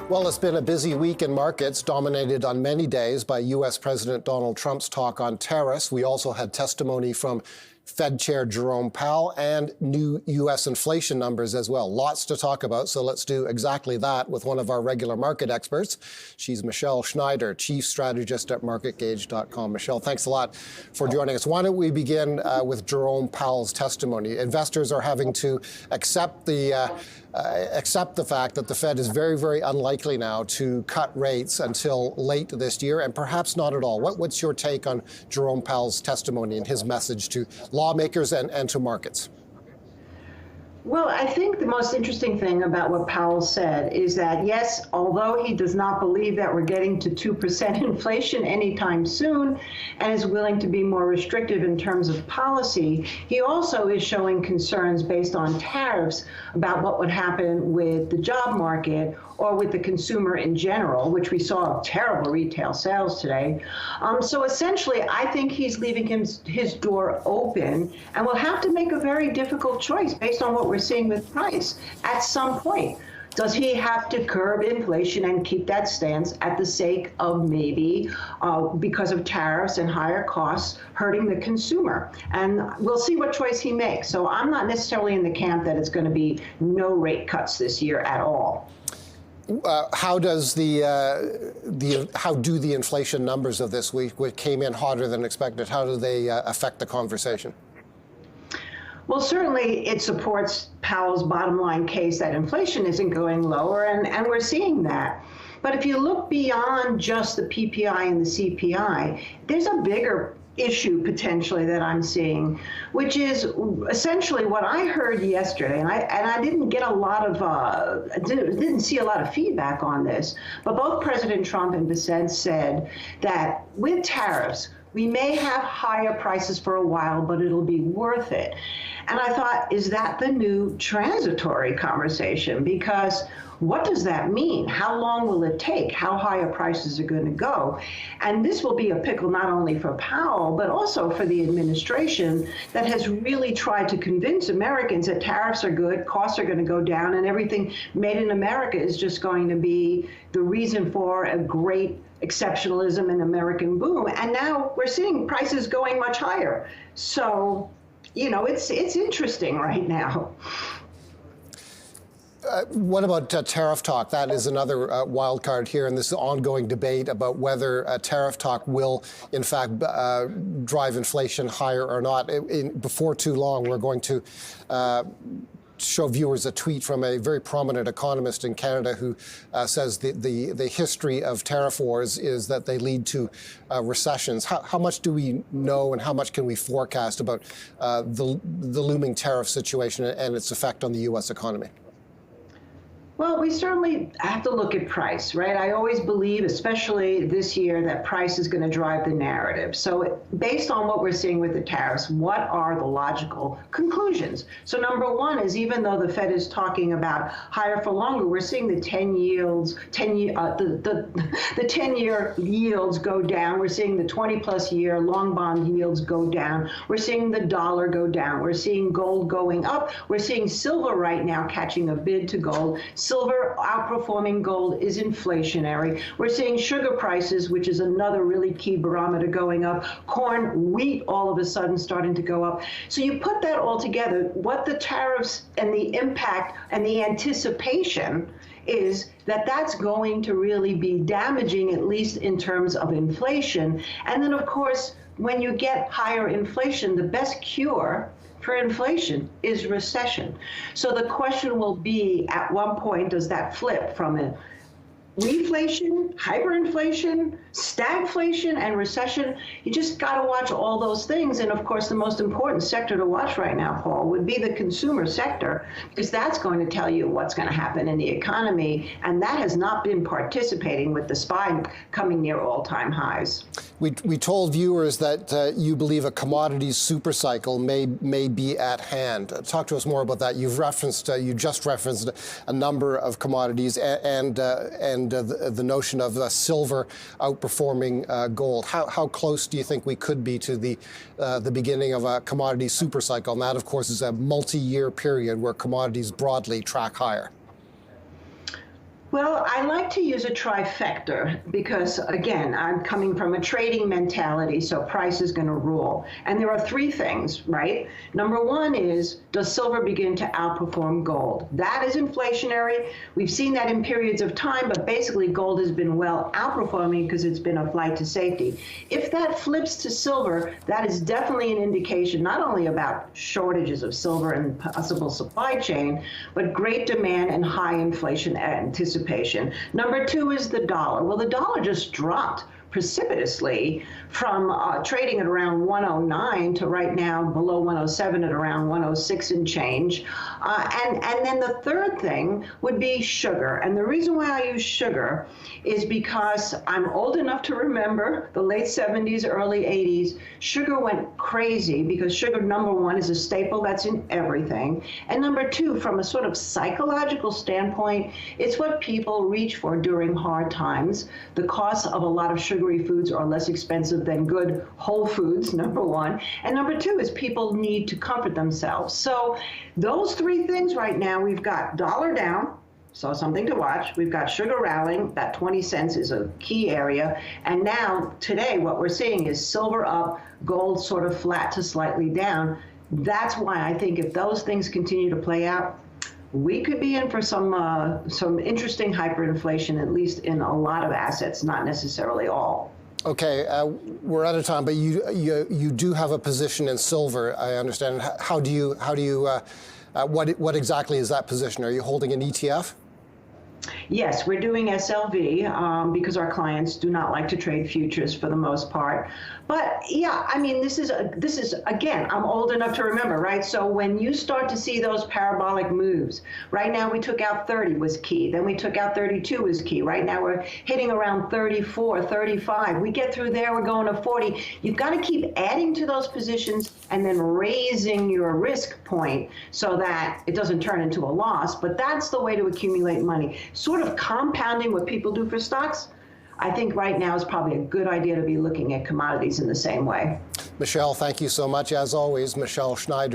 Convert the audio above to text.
Well, it's been a busy week in markets, dominated on many days by U.S. President Donald Trump's talk on tariffs. We also had testimony from Fed Chair Jerome Powell and new U.S. inflation numbers as well. Lots to talk about, so let's do exactly that with one of our regular market experts. She's Michele Schneider, Chief Strategist at MarketGauge.com. Michele, thanks a lot for joining us. Why don't we begin with Jerome Powell's testimony? Investors are having to accept the fact that the Fed is very, very unlikely now to cut rates until late this year, and perhaps not at all. What's your take on Jerome Powell's testimony and his message to lawmakers and to markets? Well, I think the most interesting thing about what Powell said is that, yes, although he does not believe that we're getting to 2% inflation anytime soon and is willing to be more restrictive in terms of policy, he also is showing concerns based on tariffs about what would happen with the job market or with the consumer in general, which we saw terrible retail sales today. So essentially, I think he's leaving his door open and will have to make a very difficult choice based on what we're seeing with price at some point. Does he have to curb inflation and keep that stance at the sake of maybe, because of tariffs and higher costs, hurting the consumer? And we'll see what choice he makes. So I'm not necessarily in the camp that it's going to be no rate cuts this year at all. How do the inflation numbers of this week, which came in hotter than expected, how do they affect the conversation? Well, certainly it supports Powell's bottom line case that inflation isn't going lower, and we're seeing that. But if you look beyond just the PPI and the CPI, there's a bigger issue potentially that I'm seeing, which is essentially what I heard yesterday, and I didn't get a lot of didn't see a lot of feedback on this, but both President Trump and Bissett said that with tariffs, we may have higher prices for a while, but it'll be worth it. And I thought, is that the new transitory conversation? Because what does that mean? How long will it take? How high are prices are going to go? And this will be a pickle not only for Powell, but also for the administration that has really tried to convince Americans that tariffs are good, costs are going to go down, and everything made in America is just going to be the reason for a great exceptionalism and American boom. And now we're seeing prices going much higher. So, you know, it's interesting right now. What about tariff talk? That is another wild card here in this ongoing debate about whether tariff talk will, in fact, drive inflation higher or not. Before too long, we're going to show viewers a tweet from a very prominent economist in Canada who says the history of tariff wars is that they lead to recessions. How much do we know and how much can we forecast about the looming tariff situation and its effect on the U.S. economy? Well, we certainly have to look at price, right? I always believe, especially this year, that price is going to drive the narrative. So based on what we're seeing with the tariffs, what are the logical conclusions? So number one is, even though the Fed is talking about higher for longer, we're seeing the 10-year yields go down. We're seeing the 20-plus year long bond yields go down. We're seeing the dollar go down. We're seeing gold going up. We're seeing silver right now catching a bid to gold. Silver outperforming gold is inflationary. We're seeing sugar prices, which is another really key barometer, going up. Corn, wheat, all of a sudden starting to go up. So you put that all together, what the tariffs and the impact and the anticipation is that that's going to really be damaging, at least in terms of inflation. And then, of course, when you get higher inflation, the best cure for inflation is recession. So the question will be, at one point, does that flip from a reflation, hyperinflation, stagflation, and recession? You just got to watch all those things. And of course, the most important sector to watch right now, Paul, would be the consumer sector, because that's going to tell you what's going to happen in the economy. And that has not been participating, with the SPY coming near all-time highs. We told viewers that you believe a commodities supercycle may be at hand. Talk to us more about that. You just referenced a number of commodities and the notion of silver outperforming gold. How close do you think we could be to the beginning of a commodities supercycle? And that, of course, is a multi-year period where commodities broadly track higher. Well, I like to use a trifecta because, again, I'm coming from a trading mentality, so price is going to rule. And there are three things, right? Number one is, does silver begin to outperform gold? That is inflationary. We've seen that in periods of time, but basically gold has been well outperforming because it's been a flight to safety. If that flips to silver, that is definitely an indication not only about shortages of silver and possible supply chain, but great demand and high inflation anticipation. Number two is the dollar. Well, the dollar just dropped precipitously from trading at around 109 to right now below 107 at around 106 and change. And then the third thing would be sugar. And the reason why I use sugar is because I'm old enough to remember the late 70s, early 80s. Sugar went crazy because sugar, number one, is a staple that's in everything. And number two, from a sort of psychological standpoint, it's what people reach for during hard times. The cost of a lot of sugary foods are less expensive than good whole foods, number one. And number two is people need to comfort themselves. So those three things right now, we've got dollar down, so something to watch. We've got sugar rallying, that 20 cents is a key area. And now today, what we're seeing is silver up, gold sort of flat to slightly down. That's why I think if those things continue to play out, we could be in for some interesting hyperinflation, at least in a lot of assets, not necessarily all. Okay, we're out of time, but you do have a position in silver, I understand. What exactly is that position? Are you holding an ETF? Yes, we're doing SLV because our clients do not like to trade futures for the most part. But yeah, I mean, this is again, I'm old enough to remember, right? So when you start to see those parabolic moves, right now we took out 30 was key. Then we took out 32 was key. Right now we're hitting around 34, 35. We get through there, we're going to 40. You've got to keep adding to those positions and then raising your risk point so that it doesn't turn into a loss. But that's the way to accumulate money. Sort of compounding what people do for stocks. I think right now is probably a good idea to be looking at commodities in the same way. Michele, thank you so much. As always, Michele Schneider.